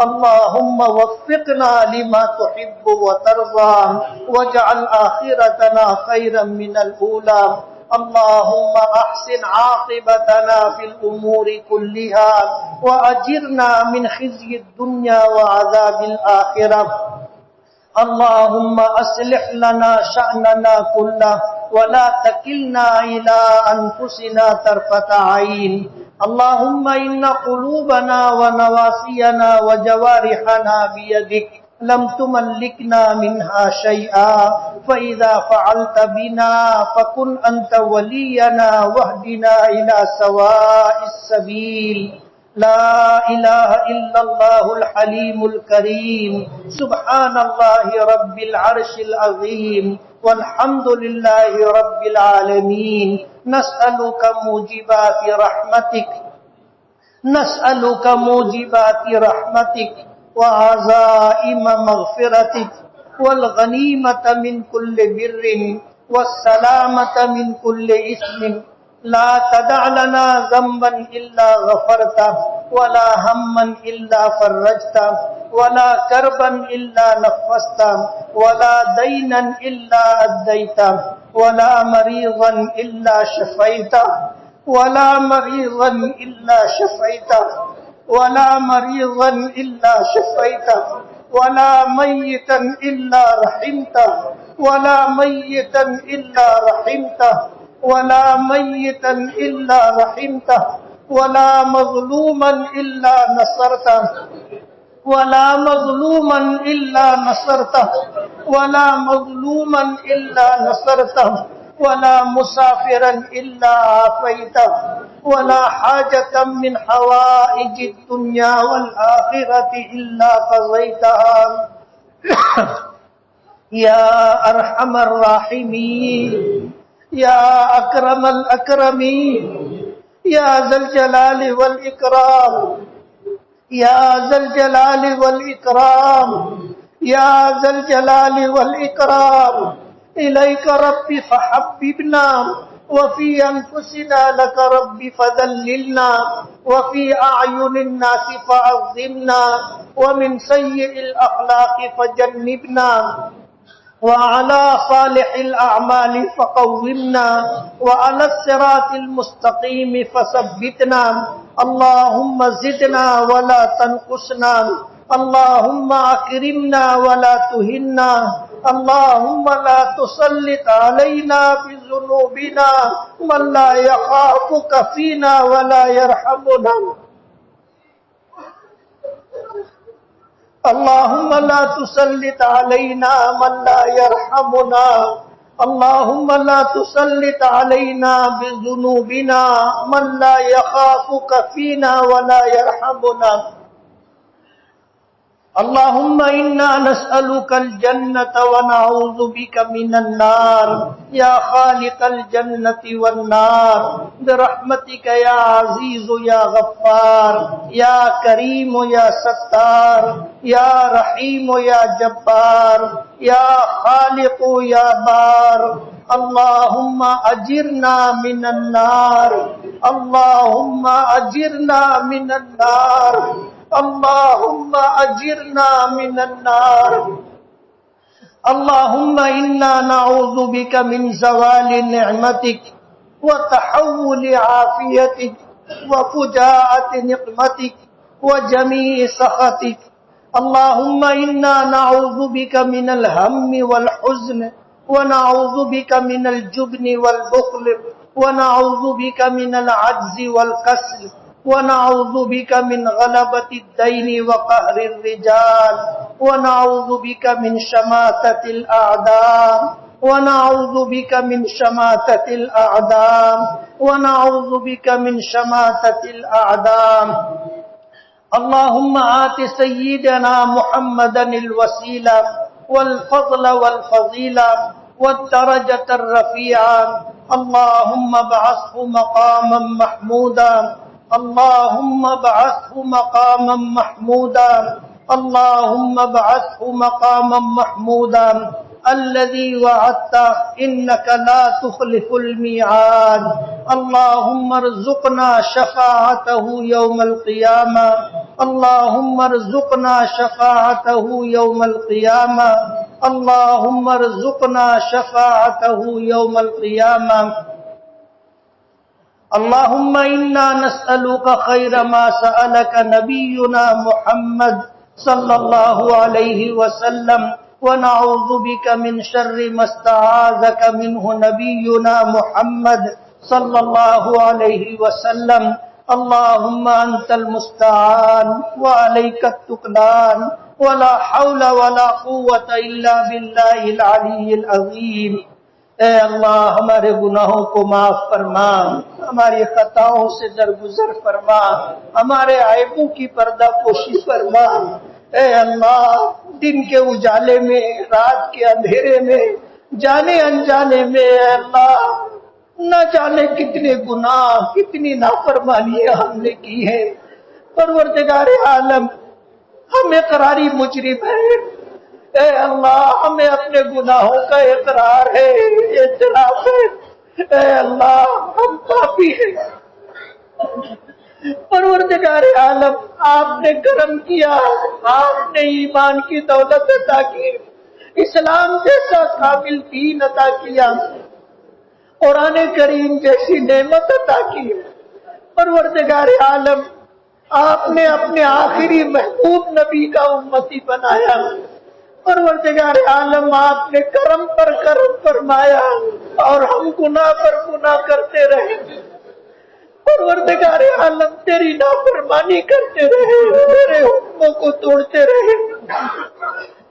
اللهم وفقنا لما تحب وترضى واجعل آخرتنا خيرا من الأولى اللهم أحسن عاقبتنا في الأمور كلها وأجرنا من خزي الدنيا وعذاب الآخرة اللهم أصلح لنا شأننا كله ولا تكلنا إلى أنفسنا طرفة عين اللهم إن قلوبنا ونواسينا وجوارحنا بيدك لم تملكنا منها شيئا فإذا فعلت بنا فكن أنت ولينا واهدنا إلى سواء السبيل لا إله إلا الله الحليم الكريم سبحان الله رب العرش العظيم والحمد لله رب العالمين نسألك موجبات رحمتك وعزائم مغفرتك والغنيمة من كل بر والسلامة من كل إثم لا تدع لنا ذنبا إلا غفرته ولا هما إلا فرجته ولا كربا إلا نفسته ولا دينا إلا أديته ولا مريضا إلا شفيته ولا مريضا إلا شفيته ولا مريضا إلا شفيته ولا ميتا إلا رحمته ولا ميتا إلا رحمته ولا ميتا إلا رحمته ولا مظلوما إلا نصرته ولا مظلوما إلا نصرته ولا مظلوما إلا نصرته ولا مسافرا إلا عافيته ولا حاجة من حوائج الدنيا والآخرة إلا قضيتها يا أرحم الراحمين يا أكرم الأكرمين يا ذا الجلال والإكرام يا ذا الجلال والإكرام يا ذا الجلال والإكرام إليك ربي فحببنا وفي أنفسنا لك ربي فذللنا وفي أعين الناس فعظمنا ومن سيء الأخلاق فجنبنا وعلى صالح الأعمال فقومنا وعلى الصراط المستقيم فثبتنا اللهم زدنا ولا تنقصنا اللهم أكرمنا ولا تهنا اللهم لا تسلط علينا بذنوبنا من لا يخافك فينا ولا يرحمنا اللهم لا تسلط علينا من لا يرحمنا اللهم لا تسلط علينا بذنوبنا من لا يخافك فينا ولا يرحمنا اللهم إنا نسألك الجنة ونعوذ بك من النار يا خالق الجنة والنار برحمتك يا عزيز يا غفار يا كريم يا ستار يا رحيم يا جبار يا خالق يا بار اللهم أجرنا من النار اللهم أجرنا من النار اللهم أجرنا من النار اللهم إنا نعوذ بك من زوال نعمتك وتحول عافيتك وفجاءة نقمتك وجميع سخطك اللهم إنا نعوذ بك من الهم والحزن ونعوذ بك من الجبن والبخل ونعوذ بك من العجز والكسل ونعوذ بك من غلبة الدين وقهر الرجال ونعوذ بك من شماتة الأعداء ونعوذ بك من شماتة الأعداء ونعوذ بك من شماتة الأعداء اللهم آت سيدنا محمدا الوسيلة والفضل والفضيلة والدرجة الرفيعة اللهم ابعثه مقاما محمودا اللهم ابعثه مقاما محمودا اللهم ابعثه مقاما محمودا الذي وعدته إنك لا تخلف الميعاد اللهم ارزقنا شفاعته يوم القيامة اللهم ارزقنا شفاعته يوم القيامة اللهم ارزقنا شفاعته يوم القيامة اللهم إنا نسألك خير ما سألك نبينا محمد صلى الله عليه وسلم ونعوذ بك من شر ما استعاذك منه نبينا محمد صلى الله عليه وسلم اللهم أنت المستعان وعليك التكلان ولا حول ولا قوة إلا بالله العلي العظيم۔ اے اللہ ہمارے گناہوں کو معاف فرما، ہماری خطاؤں سے درگزر فرما، ہمارے عیبوں کی پردہ پوشی فرما۔ اے اللہ دن کے اجالے میں، رات کے اندھیرے میں، جانے انجانے میں اے اللہ نہ جانے کتنے گناہ، کتنی نافرمانیاں ہم نے کی ہیں۔ پروردگار عالم ہم اقراری مجرم ہیں، اے اللہ ہمیں اپنے گناہوں کا اقرار ہے، اعتراف ہے، اے اللہ ہم پاپی ہیں۔ پروردگار عالم آپ نے کرم کیا، آپ نے ایمان کی دولت عطا کی، اسلام جیسا کامل دین عطا کیا، قرآن کریم جیسی نعمت عطا کی۔ پروردگار عالم آپ نے اپنے آخری محبوب نبی کا امتی بنایا۔ پروردگار عالم آپ نے کرم پر کرم فرمایا اور ہم گناہ پر گناہ کرتے رہے۔ پروردگار عالم تیری نافرمانی کرتے رہے، تیرے حکموں کو توڑتے رہے،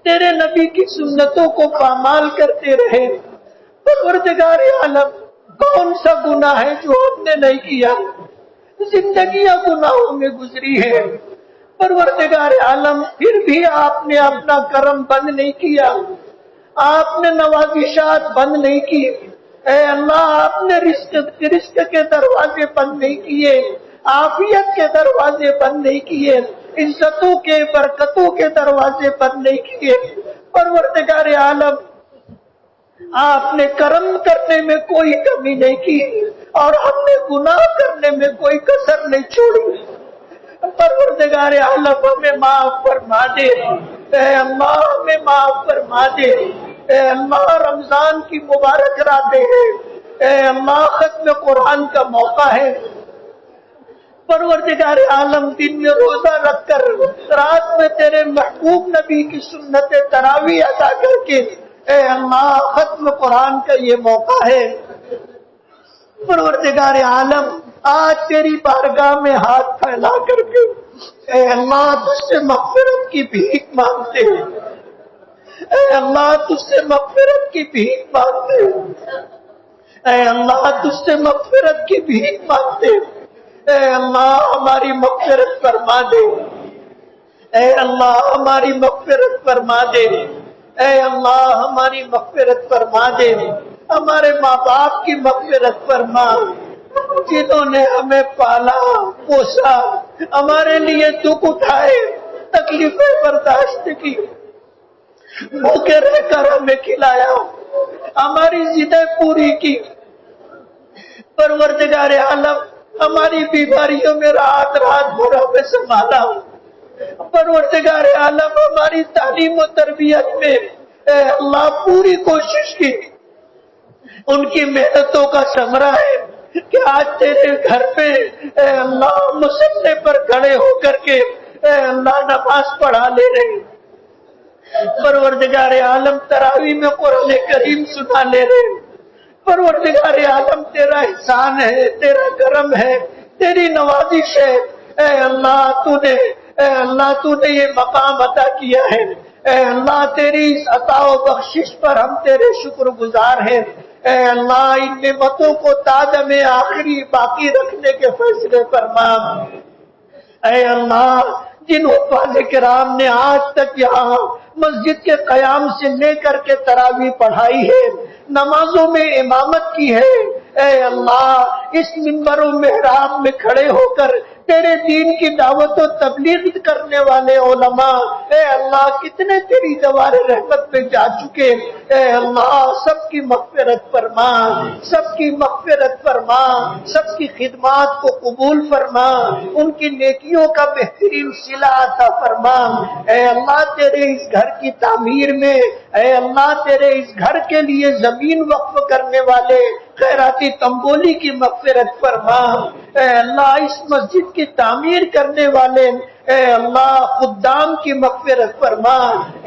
تیرے نبی کی سنتوں کو پامال کرتے رہے۔ پروردگار عالم کون سا گناہ ہے جو ہم نے نہیں کیا؟ زندگیاں گناہوں میں گزری ہے، پروردگار عالم پھر بھی آپ نے اپنا کرم بند نہیں کیا، آپ نے نوازشات بند نہیں کی۔ اے اللہ آپ نے رزق کے دروازے بند نہیں کیے، عافیت کے دروازے بند نہیں کیے، عزتوں کے برکتوں کے دروازے بند نہیں کیے۔ پروردگار عالم آپ نے کرم کرنے میں کوئی کمی نہیں کی اور ہم نے گناہ کرنے میں کوئی کسر نہیں چھوڑی۔ پروردگار عالم ہمیں معاف فرما دے، اے اللہ ہمیں معاف فرما دے۔ اے اللہ رمضان کی مبارک راتیں ہیں، اے اللہ ختم قرآن کا موقع ہے۔ پروردگار عالم دن میں روزہ رکھ کر رات میں تیرے محبوب نبی کی سنت تراویح ادا کر کے اے اللہ ختم قرآن کا یہ موقع ہے۔ پروردگار عالم آج تیری بارگاہ میں ہاتھ پھیلا کر کے اے اللہ تجھ سے مغفرت کی بھیک مانگتے ہیں، اے اللہ تجھ سے مغفرت کی بھیک مانگتے ہیں، اے اللہ تجھ سے مغفرت کی بھیک مانگتے ہیں۔ اے اللہ ہماری مغفرت فرما دے، اے اللہ ہماری مغفرت فرما دے، اے اللہ ہماری مغفرت فرما دے، ہمارے ماں باپ کی مغفرت فرما، جنہوں نے ہمیں پالا پوسا، ہمارے لیے دکھ اٹھائے، تکلیفیں برداشت کی، بھوکے رہ کر ہمیں کھلایا، ہماری ضدیں پوری کی۔ پروردگار عالم ہماری بیماریوں میں رات رات بھر ہمیں سنبھالا۔ پروردگار عالم ہماری تعلیم و تربیت میں اے اللہ پوری کوشش کی، ان کی محنتوں کا ثمرہ ہے کہ آج تیرے گھر پہ اے اللہ مصلی پر کھڑے ہو کر کے اے اللہ نماز پڑھا لے رہے۔ پروردگار عالم تراویح میں قرآن کریم سنا لے رہے۔ پروردگار عالم تیرا احسان ہے، تیرا کرم ہے، تیری نوازش ہے۔ اے اللہ تو نے یہ مقام عطا کیا ہے۔ اے اللہ تیری اس عطا و بخشش پر ہم تیرے شکر گزار ہیں۔ اے اللہ ان نعمتوں کو تادم آخری باقی رکھنے کے فیصلے فرما۔ اے اللہ جن حفاظ کرام نے آج تک یہاں مسجد کے قیام سے لے کر کے تراویح پڑھائی ہے، نمازوں میں امامت کی ہے، اے اللہ اس منبر و محراب میں کھڑے ہو کر تیرے دین کی دعوت و تبلیغ کرنے والے علماء، اے اللہ کتنے تیری دوار رحمت میں جا چکے، اے اللہ سب کی مغفرت فرما، سب کی مغفرت فرما، سب کی خدمات کو قبول فرما، ان کی نیکیوں کا بہترین صلہ عطا فرما۔ اے اللہ تیرے اس گھر کی تعمیر میں، اے اللہ تیرے اس گھر کے لیے زمین وقف کرنے والے خیراتی تنبولی کی مغفرت فرما۔ اے اللہ اس مسجد کی تعمیر کرنے والے، اے اللہ خدام کی مغفرت فرما۔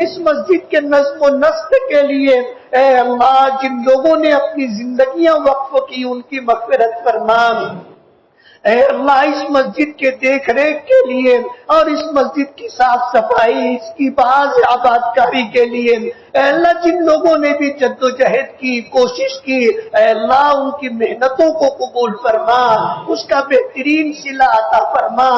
اس مسجد کے نظم و نسق کے لیے اے اللہ جن لوگوں نے اپنی زندگیاں وقف کی ان کی مغفرت فرما۔ اے اللہ اس مسجد کے دیکھ ریکھ کے لیے اور اس مسجد کی صاف صفائی، اس کی باز آباد کاری کے لیے اے اللہ جن لوگوں نے بھی جدوجہد کی، کوشش کی، اے اللہ ان کی محنتوں کو قبول فرما، اس کا بہترین صلہ عطا فرما۔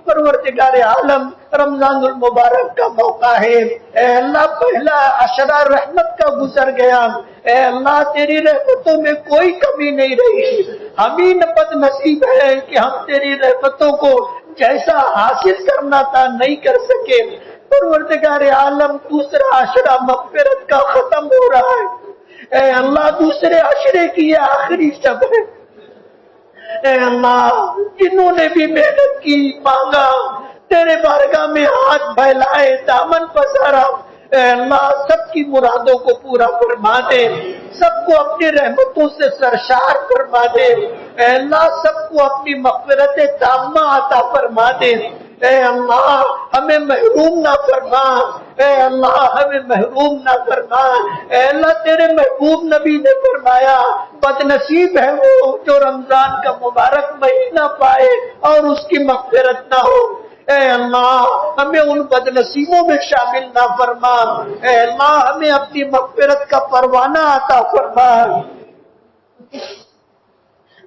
پروردگار عالم رمضان المبارک کا موقع ہے، اے اللہ پہلا عشرہ رحمت کا گزر گیا، اے اللہ تیری رحمتوں میں کوئی کمی نہیں رہی، ہم ہی بد نصیب ہے کہ ہم تیری رحمتوں کو جیسا حاصل کرنا تھا نہیں کر سکے۔ پروردگار عالم دوسرا عشرہ مغفرت کا ختم ہو رہا ہے، اے اللہ دوسرے عشرے کی یہ آخری شب ہے، اے اللہ جنہوں نے بھی محنت کی، مانگا، تیرے بارگاہ میں ہاتھ پھیلائے، دامن پسارا، اے اللہ سب کی مرادوں کو پورا فرما دے، سب کو اپنی رحمتوں سے سرشار فرما دے، اے اللہ سب کو اپنی مغفرت تامہ عطا فرما دے، اے اللہ ہمیں محروم نہ فرما، اے اللہ ہمیں محروم نہ فرما۔ اے اللہ تیرے محبوب نبی نے فرمایا بد نصیب ہے وہ جو رمضان کا مبارک مہینہ پائے اور اس کی مغفرت نہ ہو۔ اے اللہ ہمیں ان بد نصیبوں میں شامل نہ فرما، اے اللہ ہمیں اپنی مغفرت کا پروانہ عطا فرما،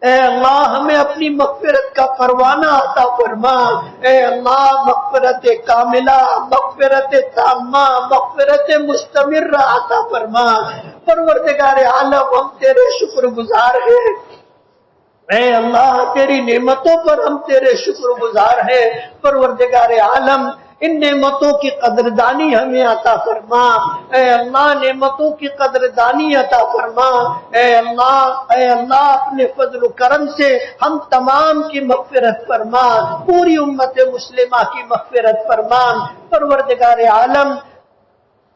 اے اللہ ہمیں اپنی مغفرت کا پروانہ عطا فرما، اے اللہ مغفرت کاملہ، مغفرت تامہ، مغفرت مستمرہ عطا فرما۔ پروردگار عالم ہم تیرے شکر گزار ہیں، اے اللہ تیری نعمتوں پر ہم تیرے شکر گزار ہیں۔ پروردگار عالم ان نعمتوں کی قدردانی ہمیں عطا فرما، اے اللہ نعمتوں کی قدردانی عطا فرما، اے اللہ اپنے فضل و کرم سے ہم تمام کی مغفرت فرما، پوری امت مسلمہ کی مغفرت فرما۔ پروردگار عالم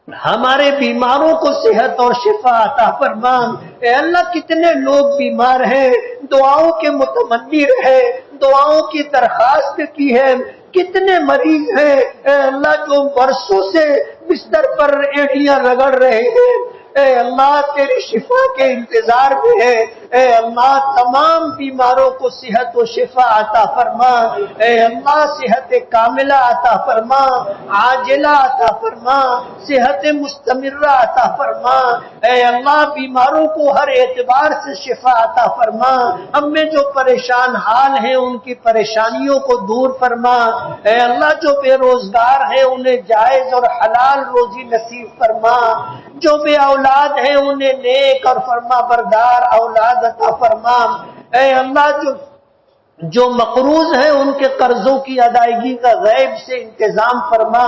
ہمارے بیماروں کو صحت اور شفا عطا فرما، اے اللہ کتنے لوگ بیمار ہیں، دعاؤں کے متمنی رہے، دعاؤں کی درخواست کی ہے، کتنے مریض ہیں اے اللہ جو برسوں سے بستر پر ایڑیاں رگڑ رہے ہیں، اے اللہ تیری شفا کے انتظار میں ہے، اے اللہ تمام بیماروں کو صحت و شفا عطا فرما، اے اللہ صحت کاملہ عطا فرما، عاجلہ عطا فرما، صحت مستمرہ عطا فرما، اے اللہ بیماروں کو ہر اعتبار سے شفا عطا فرما، ہم میں جو پریشان حال ہیں ان کی پریشانیوں کو دور فرما، اے اللہ جو بے روزگار ہیں انہیں جائز اور حلال روزی نصیب فرما، جو بے اولاد ہیں انہیں نیک اور فرما بردار اولاد عطا فرما، اے اللہ جو مقروض ہیں ان کے قرضوں کی ادائیگی کا غیب سے انتظام فرما،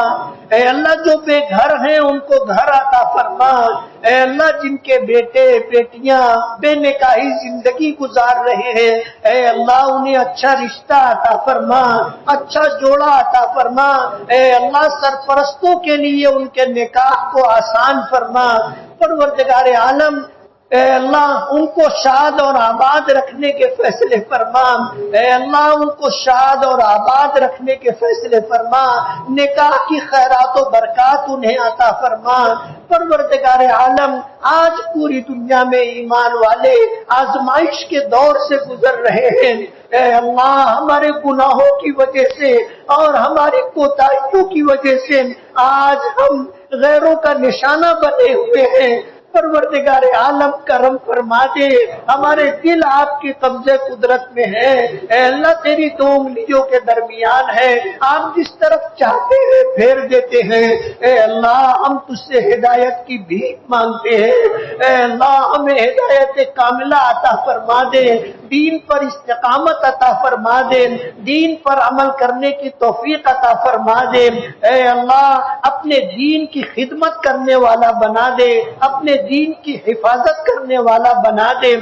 اے اللہ جو بے گھر ہیں ان کو گھر عطا فرما، اے اللہ جن کے بیٹے بیٹیاں بے نکاحی زندگی گزار رہے ہیں، اے اللہ انہیں اچھا رشتہ عطا فرما، اچھا جوڑا عطا فرما، اے اللہ سرپرستوں کے لیے ان کے نکاح کو آسان فرما۔ پروردگار عالم اے اللہ ان کو شاد اور آباد رکھنے کے فیصلے فرما، اے اللہ ان کو شاد اور آباد رکھنے کے فیصلے فرما، نکاح کی خیرات و برکات انہیں عطا فرما۔ پروردگار عالم آج پوری دنیا میں ایمان والے آزمائش کے دور سے گزر رہے ہیں، اے اللہ ہمارے گناہوں کی وجہ سے اور ہماری کوتاہیوں کی وجہ سے آج ہم غیروں کا نشانہ بنے ہوئے ہیں۔ پروردگار عالم کرم فرما دے، ہمارے دل آپ کی قبضے قدرت میں ہے، اے اللہ تیری دو انگلیوں کے درمیان ہے، آپ جس طرف چاہتے ہیں پھیر دیتے ہیں، اے اللہ ہم تجھ سے ہدایت کی بھیک مانگتے ہیں، اے اللہ ہمیں ہدایت کاملہ عطا فرما دے، دین پر استقامت عطا فرما دے، دین پر عمل کرنے کی توفیق عطا فرما دے۔ اے اللہ اپنے دین کی خدمت کرنے والا بنا دے، اپنے دین کی حفاظت کرنے والا بنا دے۔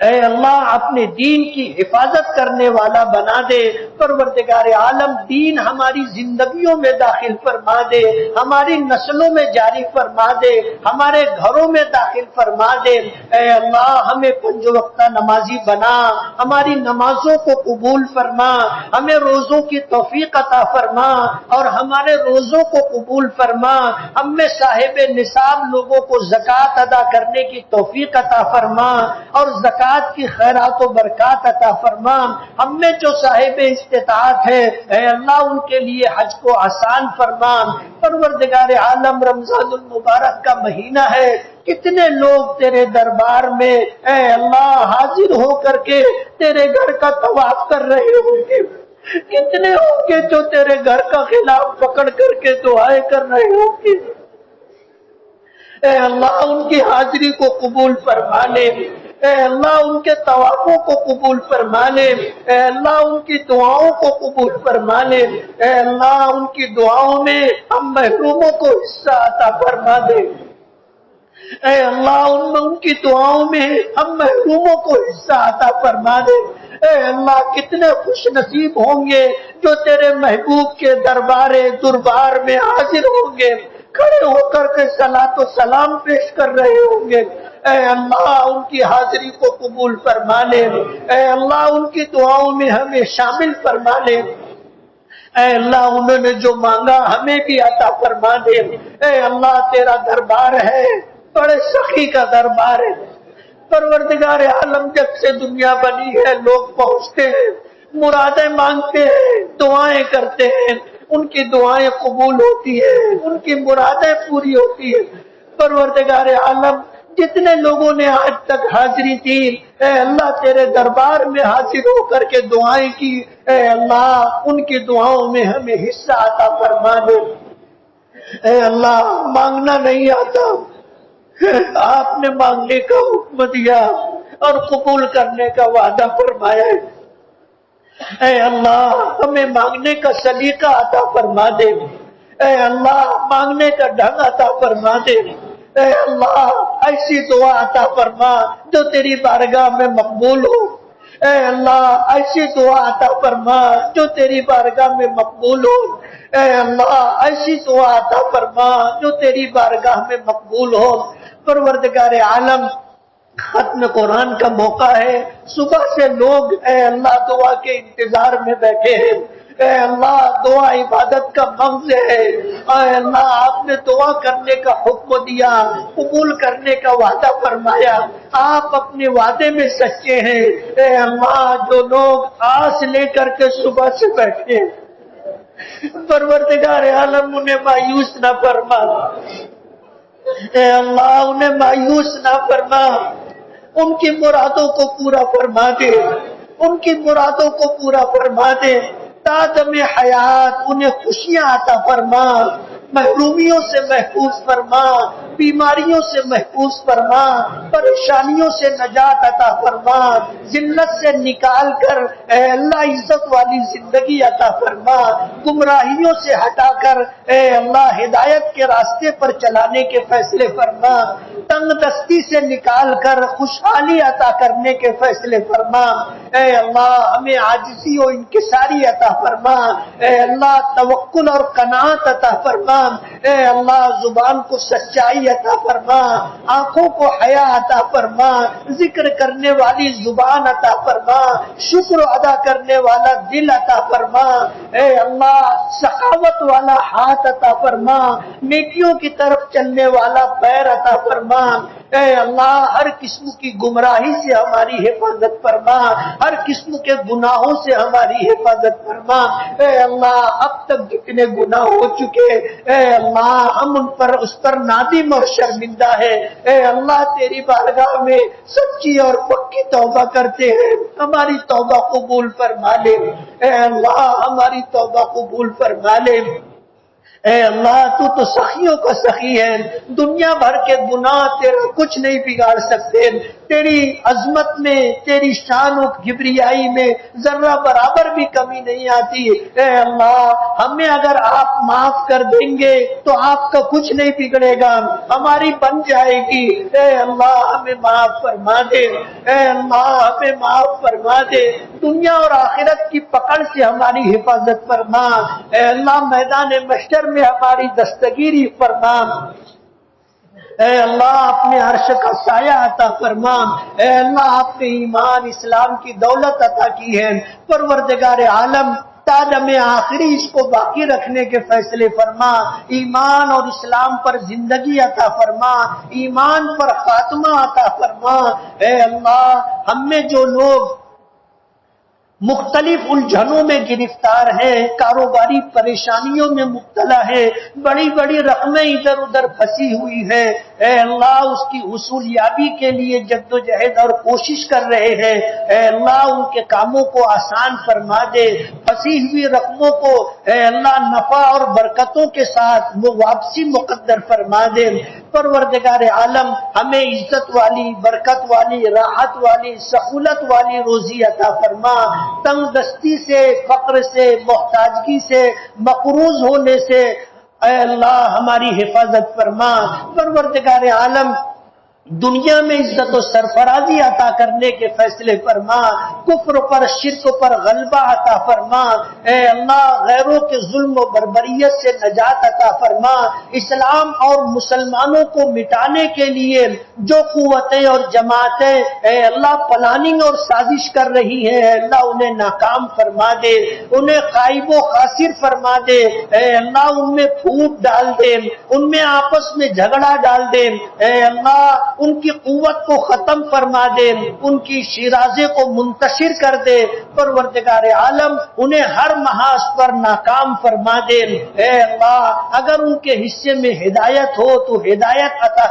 اے اللہ اپنے دین کی حفاظت کرنے والا بنا دے۔ پروردگار عالم دین ہماری زندگیوں میں داخل فرما دے، ہماری نسلوں میں جاری فرما دے، ہمارے گھروں میں داخل فرما دے۔ اے اللہ ہمیں 5 وقتہ نمازی بنا، ہماری نمازوں کو قبول فرما، ہمیں روزوں کی توفیق عطا فرما اور ہمارے روزوں کو قبول فرما۔ ہم میں صاحب نصاب لوگوں کو زکوٰۃ ادا کرنے کی توفیق عطا فرما اور زکوٰۃ کی خیرات و برکات عطا فرما۔ ہم میں جو صاحب استطاعت ہے اے اللہ ان کے لیے حج کو آسان فرما۔ پروردگار عالم رمضان المبارک کا مہینہ ہے، کتنے لوگ تیرے دربار میں اے اللہ حاضر ہو کر کے تیرے گھر کا طواف کر رہے ہوں گے، کتنے ہوں گے جو تیرے گھر کا خلاف پکڑ کر کے دعائیں کر رہے ہوں گے۔ اے اللہ ان کی حاضری کو قبول فرما لے، اے اللہ ان کے طوافوں کو قبول فرما لے، اے اللہ ان کی دعاؤں کو قبول فرما لے، اے اللہ ان کی دعاؤں میں ہم محروموں کو حصہ عطا فرما دے، اے اللہ ان کی دعاؤں میں ہم محروموں کو حصہ عطا فرما دے۔ اے اللہ کتنے خوش نصیب ہوں گے جو تیرے محبوب کے دربار میں حاضر ہوں گے، کھڑے ہو کر کے صلاۃ و سلام پیش کر رہے ہوں گے۔ اے اللہ ان کی حاضری کو قبول فرما لے، اے اللہ ان کی دعاؤں میں ہمیں شامل فرما لے، اے اللہ انہوں نے جو مانگا ہمیں بھی عطا فرما دے۔ اے اللہ تیرا دربار ہے، بڑے سخی کا دربار ہے۔ پروردگار عالم جب سے دنیا بنی ہے لوگ پہنچتے ہیں، مرادیں مانگتے ہیں، دعائیں کرتے ہیں، ان کی دعائیں قبول ہوتی ہیں، ان کی مرادیں پوری ہوتی ہیں۔ پروردگار عالم جتنے لوگوں نے آج تک حاضری دی اے اللہ تیرے دربار میں حاضر ہو کر کے دعائیں کی، اے اللہ ان کی دعاؤں میں ہمیں حصہ عطا فرما دے۔ اے اللہ مانگنا نہیں آتا، آپ نے مانگنے کا حکم دیا اور قبول کرنے کا وعدہ فرمایا ہے۔ اے اللہ ہمیں مانگنے کا سلیقہ عطا فرما دے، اے اللہ مانگنے کا ڈھنگ عطا فرما دے، اے اللہ ایسی دعا عطا فرما جو تیری بارگاہ میں مقبول ہو، اے اللہ ایسی دعا عطا فرما جو تیری بارگاہ میں مقبول ہو، اے اللہ ایسی دعا عطا فرما جو تیری بارگاہ میں مقبول ہو۔ پروردگار عالم ختم قرآن کا موقع ہے، صبح سے لوگ اے اللہ دعا کے انتظار میں بیٹھے ہیں۔ اے اللہ دعا عبادت کا مغز ہے، اے اللہ آپ نے دعا کرنے کا حکم دیا، قبول کرنے کا وعدہ فرمایا، آپ اپنے وعدے میں سچے ہیں۔ اے اللہ جو لوگ آس لے کر کے صبح سے بیٹھے ہیں، پروردگار عالم انہیں مایوس نہ فرما، اے اللہ انہیں مایوس نہ فرما، ان کی مرادوں کو پورا فرما دے، ان کی مرادوں کو پورا فرما دے، تادم حیات انہیں خوشیاں عطا فرما، محرومیوں سے محفوظ فرما، بیماریوں سے محفوظ فرما، پریشانیوں سے نجات عطا فرما، ذلت سے نکال کر اے اللہ عزت والی زندگی عطا فرما، گمراہیوں سے ہٹا کر اے اللہ ہدایت کے راستے پر چلانے کے فیصلے فرما، تنگ دستی سے نکال کر خوشحالی عطا کرنے کے فیصلے فرما، اے اللہ ہمیں عاجزی و انکساری عطا فرما، اے اللہ توکل اور قناعت عطا فرما، اے اللہ زبان کو سچائی عطا فرما، آنکھوں کو حیا عطا فرما، ذکر کرنے والی زبان عطا فرما، شکر ادا کرنے والا دل عطا فرما، اے اللہ سخاوت والا ہاتھ عطا فرما، نیکیوں کی طرف چلنے والا پیر عطا فرما، اے اللہ ہر قسم کی گمراہی سے ہماری حفاظت فرما، ہر قسم کے گناہوں سے ہماری حفاظت فرما، اے اللہ اب تک جتنے گناہ ہو چکے اے اللہ ہم اس پر نادم اور شرمندہ ہے، اے اللہ تیری بارگاہ میں سچی اور پکی توبہ کرتے ہیں، ہماری توبہ قبول فرما لے، اے اللہ ہماری توبہ قبول فرما لے، اے اللہ تو سخیوں کا سخی ہے، دنیا بھر کے گناہ تیرا کچھ نہیں بگاڑ سکتے، تیری عظمت میں، تیری شان و کبریائی میں ذرہ برابر بھی کمی نہیں آتی۔ اے اللہ ہمیں اگر آپ معاف کر دیں گے تو آپ کا کچھ نہیں بگڑے گا، ہماری بن جائے گی۔ اے اللہ ہمیں معاف فرما دے، اے اللہ ہمیں معاف فرما دے، دنیا اور آخرت کی پکڑ سے ہماری حفاظت فرما۔ اے اللہ میدان محشر میں ہماری دستگیری فرما۔ اے اللہ اپنے عرش کا سایہ عطا فرما۔ اے اللہ آپ نے ایمان اسلام کی دولت عطا کی ہے، پروردگار عالم عالم آخری اس کو باقی رکھنے کے فیصلے فرما، ایمان اور اسلام پر زندگی عطا فرما، ایمان پر خاتمہ عطا فرما۔ اے اللہ ہم میں جو لوگ مختلف الجھنوں میں گرفتار ہے، کاروباری پریشانیوں میں مبتلا ہے، بڑی بڑی رقمیں ادھر ادھر پھنسی ہوئی ہے، اے اللہ اس کی حصولیابی کے لیے جدوجہد اور کوشش کر رہے ہیں، اے اللہ ان کے کاموں کو آسان فرما دے، پھنسی ہوئی رقموں کو اے اللہ نفع اور برکتوں کے ساتھ وہ واپسی مقدر فرما دے۔ پروردگار عالم ہمیں عزت والی، برکت والی، راحت والی، سہولت والی روزی عطا فرما، تنگ دستی سے، فقر سے، محتاجگی سے، مقروض ہونے سے اے اللہ ہماری حفاظت فرما۔ پروردگار عالم دنیا میں عزت و سرفرازی عطا کرنے کے فیصلے فرما، کفر پر شرک پر غلبہ عطا فرما، اے اللہ غیروں کے ظلم و بربریت سے نجات عطا فرما، اسلام اور مسلمانوں کو مٹانے کے لیے جو قوتیں اور جماعتیں اے اللہ پلاننگ اور سازش کر رہی ہیں، اے اللہ انہیں ناکام فرما دے، انہیں غائب و خاسر فرما دے، اے اللہ ان میں پھوٹ ڈال دے، ان میں آپس میں جھگڑا ڈال دے، اے اللہ ان کی قوت کو ختم فرما دے، ان کی شیرازے کو منتشر کر دے، پروردگار عالم انہیں ہر محاذ پر ناکام فرما دے، اے اللہ اگر ان کے حصے میں ہدایت ہو تو ہدایت عطا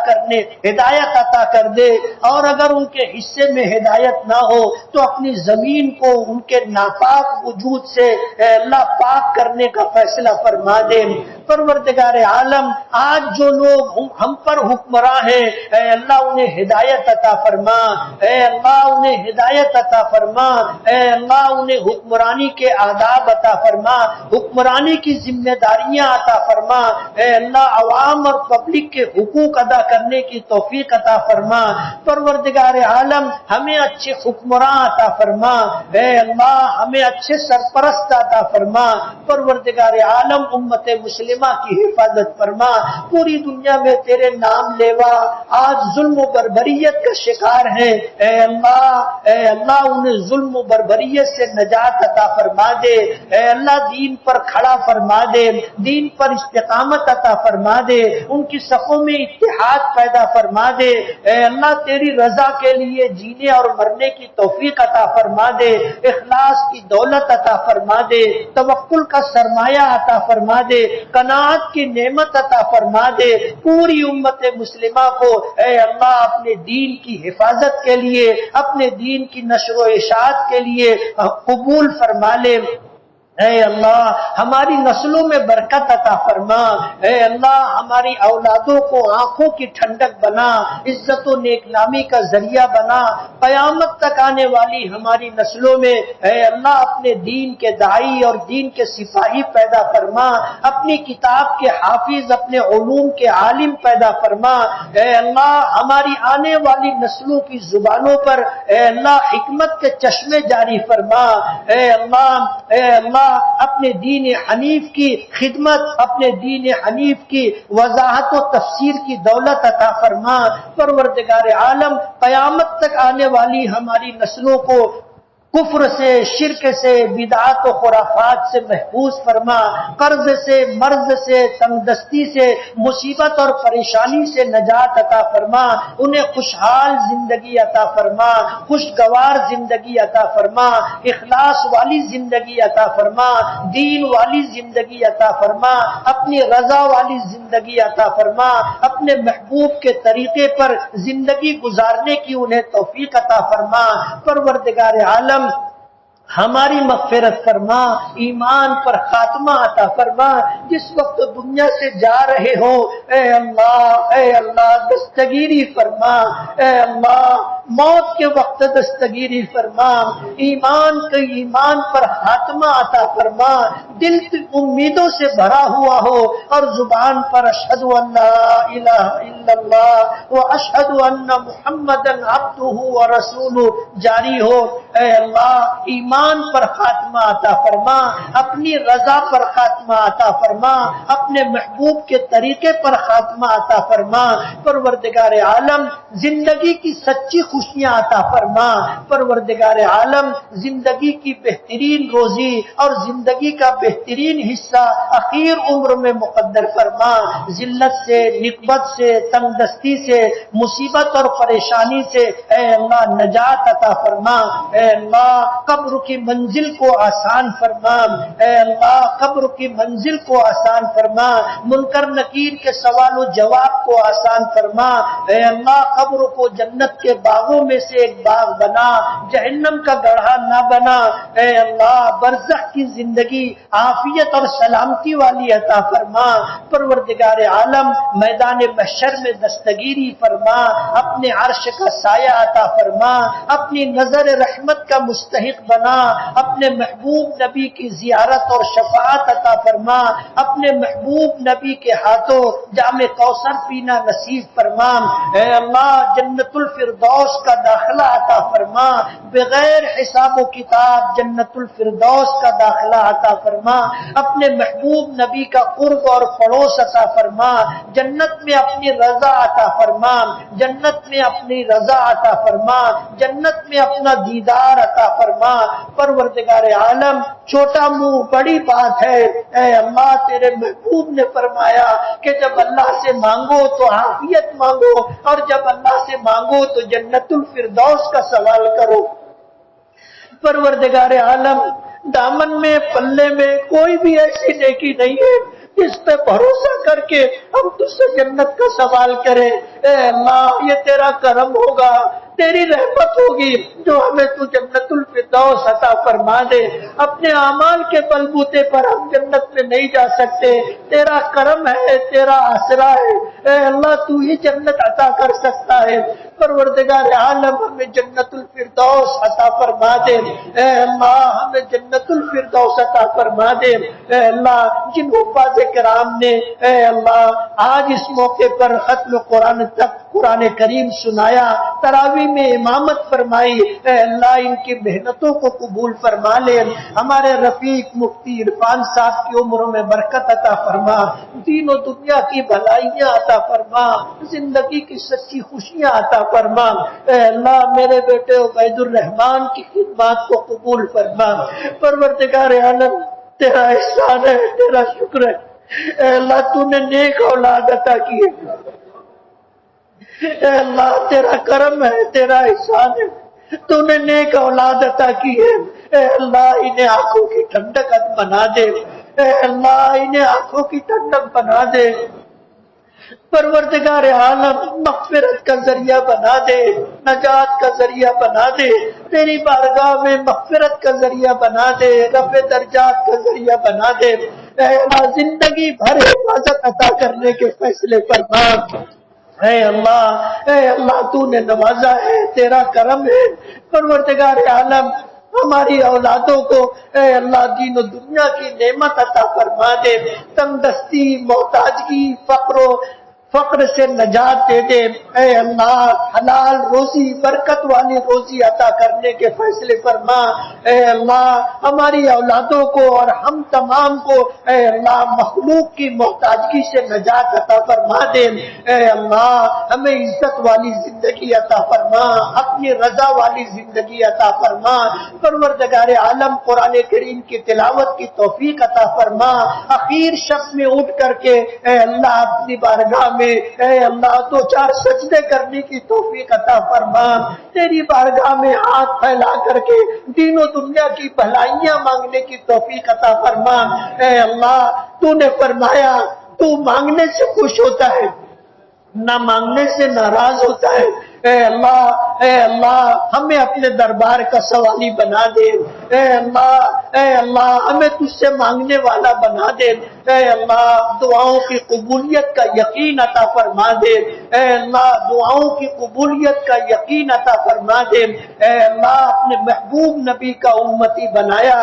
کر دے، اور اگر ان کے حصے میں ہدایت نہ ہو تو اپنی زمین کو ان کے ناپاک وجود سے اے اللہ پاک کرنے کا فیصلہ فرما دے۔ پروردگار عالم آج جو لوگ ہم پر حکمراں ہیں اے اللہ انہیں ہدایت عطا فرما، اے اللہ انہیں ہدایت عطا فرما، اے اللہ انہیں حکمرانی کے آداب عطا فرما، حکمرانی کی ذمہ داریاں عطا فرما، اے اللہ عوام اور پبلک کے حقوق ادا کرنے کی توفیق عطا فرما۔ پروردگار عالم ہمیں اچھے حکمراں عطا فرما، اے اللہ ہمیں اچھے سرپرست عطا فرما۔ پروردگار عالم امت مسلمہ کی حفاظت فرما، پوری دنیا میں تیرے نام لیوا آج ظلم و بربریت کا شکار ہے، اے اللہ انہیں ظلم و بربریت سے نجات عطا فرما دے، اے اللہ دین پر کھڑا فرما دے، دین پر استقامت عطا فرما دے، ان کی صفوں میں اتحاد پیدا فرما دے، اے اللہ تیری رضا کے لیے جینے اور مرنے کی توفیق عطا فرما دے، اخلاص کی دولت عطا فرما دے، توکل کا سرمایہ عطا فرما دے، قناعت کی نعمت عطا فرما دے، پوری امت مسلمہ کو اے اللہ اپنے دین کی حفاظت کے لیے، اپنے دین کی نشر و اشاعت کے لیے قبول فرما لے۔ اے اللہ ہماری نسلوں میں برکت عطا فرما، اے اللہ ہماری اولادوں کو آنکھوں کی ٹھنڈک بنا، عزت و نیک نامی کا ذریعہ بنا، قیامت تک آنے والی ہماری نسلوں میں اے اللہ اپنے دین کے داعی اور دین کے سپاہی پیدا فرما، اپنی کتاب کے حافظ، اپنے علوم کے عالم پیدا فرما، اے اللہ ہماری آنے والی نسلوں کی زبانوں پر اے اللہ حکمت کے چشمے جاری فرما، اے اللہ اپنے دین حنیف کی خدمت، اپنے دین حنیف کی وضاحت و تفسیر کی دولت عطا فرما۔ پروردگار عالم قیامت تک آنے والی ہماری نسلوں کو کفر سے، شرک سے، بدعات و خرافات سے محفوظ فرما، قرض سے، مرض سے، تنگ دستی سے، مصیبت اور پریشانی سے نجات عطا فرما، انہیں خوشحال زندگی عطا فرما، خوشگوار زندگی عطا فرما، اخلاص والی زندگی عطا فرما، دین والی زندگی عطا فرما، اپنی رضا والی زندگی عطا فرما، اپنے محبوب کے طریقے پر زندگی گزارنے کی انہیں توفیق عطا فرما۔ پروردگار عالم ہماری مغفرت فرما، ایمان پر خاتمہ عطا فرما۔ جس وقت دنیا سے جا رہے ہو اے اللہ دستگیری فرما، اے اللہ موت کے وقت دستگیری فرما، ایمان پر خاتمہ عطا فرما، دل امیدوں سے بھرا ہوا ہو اور زبان پر اشہد ان لا الہ الا اللہ و اشہد ان محمدا عبدہ و رسولہ جاری ہو۔ اے اللہ ایمان پر خاتمہ عطا فرما، اپنی رضا پر خاتمہ عطا فرما، اپنے محبوب کے طریقے پر خاتمہ عطا فرما۔ پروردگار عالم زندگی کی سچی خوشیاں عطا فرما، پروردگار عالم زندگی کی بہترین روزی اور زندگی کا بہترین حصہ اخیر عمر میں مقدر فرما۔ ذلت سے، نکبت سے، تنگ دستی سے، مصیبت اور پریشانی سے اے اللہ نجات عطا فرما۔ اے اللہ قبر کی منزل کو آسان فرما، اے اللہ قبر کی منزل کو آسان فرما، منکر نکیر کے سوال و جواب کو آسان فرما۔ اے اللہ قبر کو جنت کے باغوں میں سے ایک باغ بنا، جہنم کا گڑھا نہ بنا۔ اے اللہ برزخ کی زندگی عافیت اور سلامتی والی عطا فرما۔ پروردگار عالم میدان محشر میں دستگیری فرما، اپنے عرش کا سایہ عطا فرما، اپنی نظر رحمت کا مستحق بنا، اپنے محبوب نبی کی زیارت اور شفاعت عطا فرما، اپنے محبوب نبی کے ہاتھوں جام کوثر پینا نصیب فرما۔ اے اللہ جنت الفردوس کا داخلہ عطا فرما، بغیر حساب و کتاب جنت الفردوس کا داخلہ عطا فرما، اپنے محبوب نبی کا قرب اور پڑوس عطا فرما، جنت میں اپنی رضا عطا فرما، جنت میں اپنی رضا عطا فرما، جنت میں اپنا دیدار عطا فرما۔ پروردگار عالم چھوٹا منہ بڑی بات ہے، اے اللہ تیرے محبوب نے فرمایا کہ جب اللہ سے مانگو تو عافیت مانگو اور جب اللہ سے مانگو تو جنت الفردوس کا سوال کرو۔ پروردگار عالم دامن میں پلے میں کوئی بھی ایسی نیکی نہیں ہے جس پہ بھروسہ کر کے ہم تجھ سے جنت کا سوال کریں۔ اے اللہ یہ تیرا کرم ہوگا، تیری رحمت ہوگی جو ہمیں تو جنت الفردوس عطا فرما دے۔ اپنے اعمال کے بلبوتے پر ہم جنت میں نہیں جا سکتے، تیرا کرم ہے، تیرا آسرا ہے۔ اے اللہ تو ہی جنت عطا کر سکتا ہے۔ پروردگار عالم ہمیں جنت الفردوس عطا فرما دے۔ اے اللہ ہمیں جنت الفردوس عطا فرما دے۔ اے اللہ جن حفاظ کرام نے اے اللہ آج اس موقع پر ختم قرآن تک قرآن کریم سنایا، تراویح میں امامت فرمائی، اے اللہ ان کی محنتوں کو قبول فرما لے۔ ہمارے رفیق مفتی عرفان صاحب کی عمروں میں برکت عطا فرما، دین و دنیا کی بھلائیاں عطا فرما، زندگی کی سچی خوشیاں عطا فرما۔ اے اللہ میرے بیٹے عبید الرحمان کی خدمات کو قبول فرما۔ پروردگار عالم تیرا احسان ہے، تیرا شکر ہے، اے اللہ تو نے نیک اولاد عطا کی ہے، اے اللہ تیرا کرم ہے، تیرا احسان ہے، تو نے نیک اولاد عطا کی ہے۔ اے اللہ انہیں آنکھوں کی ٹھنڈک بنا دے، اے اللہ انہیں آنکھوں کی ٹھنڈک بنا دے۔ پروردگار عالم مغفرت کا ذریعہ بنا دے، نجات کا ذریعہ بنا دے، تیری بارگاہ میں مغفرت کا ذریعہ بنا دے، رفع درجات کا ذریعہ بنا دے۔ اے اللہ زندگی بھر حفاظت عطا کرنے کے فیصلے فرما۔ اے اللہ تو نے نوازا ہے، تیرا کرم ہے۔ پروردگار عالم ہماری اولادوں کو اے اللہ دین و دنیا کی نعمت عطا فرما دے، تنگ دستی، محتاجگی، فقر سے نجات دے دے۔ اے اللہ حلال روزی، برکت والی روزی عطا کرنے کے فیصلے فرما۔ اے اللہ ہماری اولادوں کو اور ہم تمام کو اے اللہ مخلوق کی محتاجگی سے نجات عطا فرما دے۔ اے اللہ ہمیں عزت والی زندگی عطا فرما، اپنی رضا والی زندگی عطا فرما۔ پروردگار عالم قرآن کریم کی تلاوت کی توفیق عطا فرما۔ اخیر شب میں اٹھ کر کے اے اللہ اپنی بارگاہ میں اے اللہ 2-4 سجدے کرنے کی توفیق عطا فرما۔ تیری بارگاہ میں ہاتھ پھیلا کر کے دین و دنیا کی بھلائیاں مانگنے کی توفیق عطا فرما۔ اے اللہ تو نے فرمایا تو مانگنے سے خوش ہوتا ہے، نہ مانگنے سے ناراض ہوتا ہے۔ اے اللہ ہمیں اپنے دربار کا سوالی بنا دے، اے اللہ ہمیں تجھ سے مانگنے والا بنا دے، اے اللہ دعاؤں کی قبولیت کا یقین عطا فرما دے، اے اللہ دعاؤں کی قبولیت کا یقین عطا فرما دے، اے اللہ اپنے محبوب نبی کا امتی بنایا،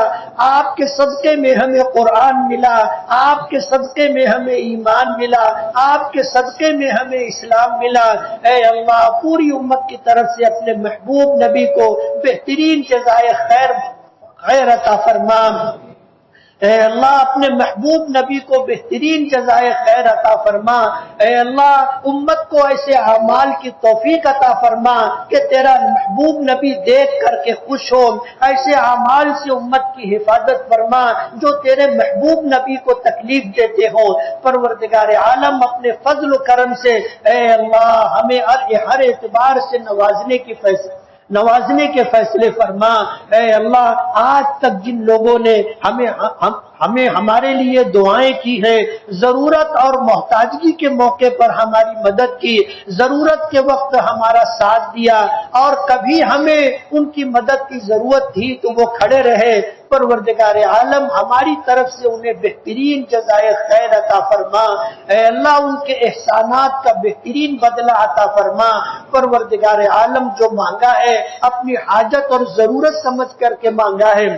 آپ کے صدقے میں ہمیں قرآن ملا، آپ کے صدقے میں ہمیں ایمان ملا، آپ کے صدقے میں ہمیں اسلام ملا، اے اللہ پوری امت کی طرف سے اپنے محبوب نبی کو بہترین جزائے خیر عطا فرما، اے اللہ اپنے محبوب نبی کو بہترین جزائے خیر عطا فرما، اے اللہ امت کو ایسے اعمال کی توفیق عطا فرما کہ تیرا محبوب نبی دیکھ کر کے خوش ہو، ایسے اعمال سے امت کی حفاظت فرما جو تیرے محبوب نبی کو تکلیف دیتے ہوں۔ پروردگار عالم اپنے فضل و کرم سے اے اللہ ہمیں ہر اعتبار سے نوازنے کے فیصلے فرما، اے اللہ آج تک جن لوگوں نے ہمیں ہمارے لیے دعائیں کی ہیں، ضرورت اور محتاجگی کے موقع پر ہماری مدد کی، ضرورت کے وقت ہمارا ساتھ دیا، اور کبھی ہمیں ان کی مدد کی ضرورت تھی تو وہ کھڑے رہے، پروردگار عالم ہماری طرف سے انہیں بہترین جزائے خیر عطا فرما، اے اللہ ان کے احسانات کا بہترین بدلہ عطا فرما۔ پروردگار عالم جو مانگا ہے اپنی حاجت اور ضرورت سمجھ کر کے مانگا ہے،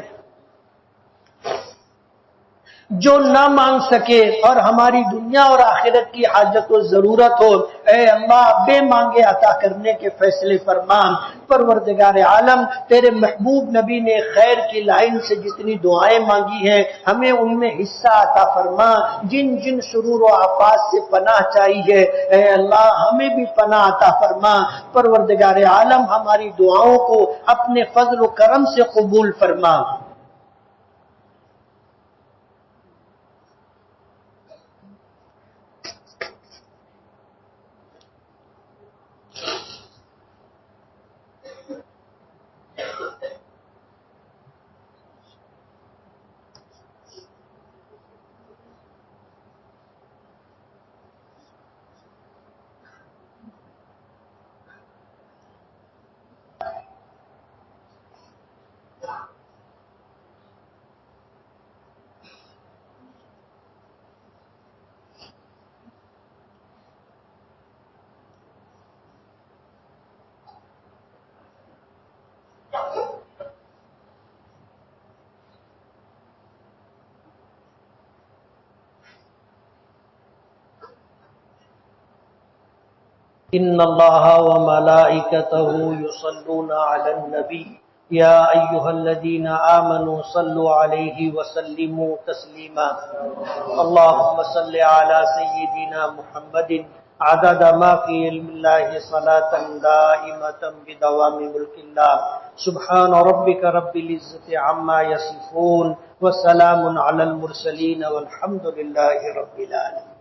جو نہ مانگ سکے اور ہماری دنیا اور آخرت کی حاجت و ضرورت ہو، اے اللہ بے مانگے عطا کرنے کے فیصلے فرما۔ پروردگار عالم تیرے محبوب نبی نے خیر کی لائن سے جتنی دعائیں مانگی ہیں ہمیں ان میں حصہ عطا فرما، جن جن شرور و آفات سے پناہ چاہیے اے اللہ ہمیں بھی پناہ عطا فرما۔ پروردگار عالم ہماری دعاؤں کو اپنے فضل و کرم سے قبول فرما۔ ان اللہ وملائکتہ یصلون علی النبی یا ایہا الذین آمنوا صلوا علیہ وسلموا تسلیما اللہم صل علی سیدنا محمد عدد ما فی علم اللہ صلاة دائمة بدوام ملک اللہ سبحان ربک رب العزت عما یصفون وسلام علی المرسلین والحمد للہ رب العالمین۔